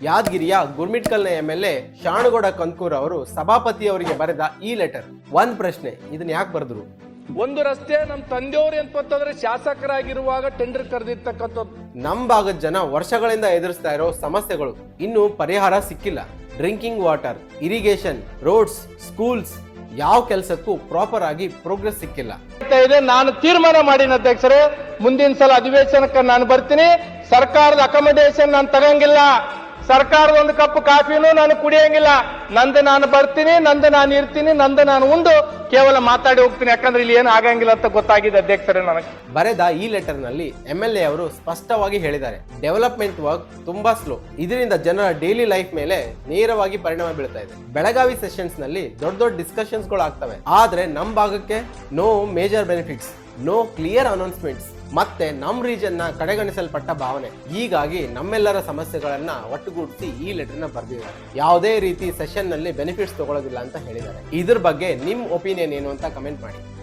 ಯಾದಗಿರಿಯ ಗುರ್ಮಿಟ್ಕಲ್ನ MLA ಶಾಣಗೌಡ Kandakur ಅವರು ಸಭಾಪತಿಯವರಿಗೆ ಬರೆದ ಈ ಲೆಟರ್. ಒಂದ್ ಪ್ರಶ್ನೆ, ಇದನ್ನ ಯಾಕೆ ಬರೆದ್ರು? ಒಂದು ರಸ್ತೆ ನಮ್ಮ ತಂದೆಯವರು ಅಂತಂದ್ರೆ ಶಾಸಕರಾಗಿರುವಾಗ ಟೆಂಡರ್ ಕರೆದಿರ್ತಕ್ಕಂಥದ್ದು. ನಮ್ ಭಾಗದ ಜನ ವರ್ಷಗಳಿಂದ ಎದುರಿಸ್ತಾ ಇರೋ ಸಮಸ್ಯೆಗಳು ಇನ್ನೂ ಪರಿಹಾರ ಸಿಕ್ಕಿಲ್ಲ. Drinking water, irrigation, roads, schools, ಯಾವ ಕೆಲಸಕ್ಕೂ ಪ್ರಾಪರ್ ಆಗಿ ಪ್ರೋಗ್ರೆಸ್ ಸಿಕ್ಕಿಲ್ಲ. ನಾನು ತೀರ್ಮಾನ ಮಾಡಿನ ಅಧ್ಯಕ್ಷರೇ, ಮುಂದಿನ ಸಲ ಅಧಿವೇಶನಕ್ಕೆ ನಾನು ಬರ್ತೀನಿ. ಸರ್ಕಾರದ ಅಕಾಮಿಡೇಷನ್ ನಾನು ತಗಂಗಿಲ್ಲ. ಸರ್ಕಾರದ ಒಂದು ಕಪ್ ಕಾಫಿನೂ ನಾನು ಕುಡಿಯಂಗಿಲ್ಲ. ನಂದು ನಾನು ಬರ್ತೀನಿ, ನಂದು ನಾನು ಇರ್ತೀನಿ, ನಂದು ನಾನು ಉಂಡು ಕೇವಲ ಮಾತಾಡಿ ಹೋಗ್ತೀನಿ. ಯಾಕಂದ್ರೆ ಇಲ್ಲಿ ಏನು ಆಗಂಗಿಲ್ಲ ಅಂತ ಗೊತ್ತಾಗಿದೆ ಅಧ್ಯಕ್ಷರೇ ನನಗೆ. ಬರೆದ ಈ ಲೆಟರ್ ನಲ್ಲಿ MLA ಅವರು ಸ್ಪಷ್ಟವಾಗಿ ಹೇಳಿದ್ದಾರೆ, ಡೆವಲಪ್ಮೆಂಟ್ ವರ್ಕ್ ತುಂಬಾ ಸ್ಲೋ. ಇದರಿಂದ ಜನರ ಡೈಲಿ ಲೈಫ್ ಮೇಲೆ ನೇರವಾಗಿ ಪರಿಣಾಮ ಬೀಳ್ತಾ ಇದೆ. ಬೆಳಗಾವಿ ಸೆಷನ್ಸ್ ನಲ್ಲಿ ದೊಡ್ಡ ದೊಡ್ಡ ಡಿಸ್ಕಷನ್ಸ್ ಗಳು ಆಗ್ತವೆ, ಆದ್ರೆ ನಮ್ ಭಾಗಕ್ಕೆ no major benefits, no clear announcements, ಮತ್ತೆ ನಮ್ ರೀಜನ್ ನ ಕಡೆಗಣಿಸಲ್ಪಟ್ಟ ಭಾವನೆ. ಹೀಗಾಗಿ ನಮ್ಮೆಲ್ಲರ ಸಮಸ್ಯೆಗಳನ್ನ ಒಟ್ಟುಗೂಡಿಸಿ ಈ ಲೆಟರ್ ನ ಬರೆದಿದ್ದಾರೆ. ಯಾವುದೇ ರೀತಿ ಸೆಷನ್ ನಲ್ಲಿ ಬೆನಿಫಿಟ್ಸ್ ತಗೊಳ್ಳೋದಿಲ್ಲ ಅಂತ ಹೇಳಿದ್ದಾರೆ. ಇದ್ರ ಬಗ್ಗೆ ನಿಮ್ ಒಪಿನಿಯನ್ ಏನು ಅಂತ ಕಮೆಂಟ್ ಮಾಡಿ.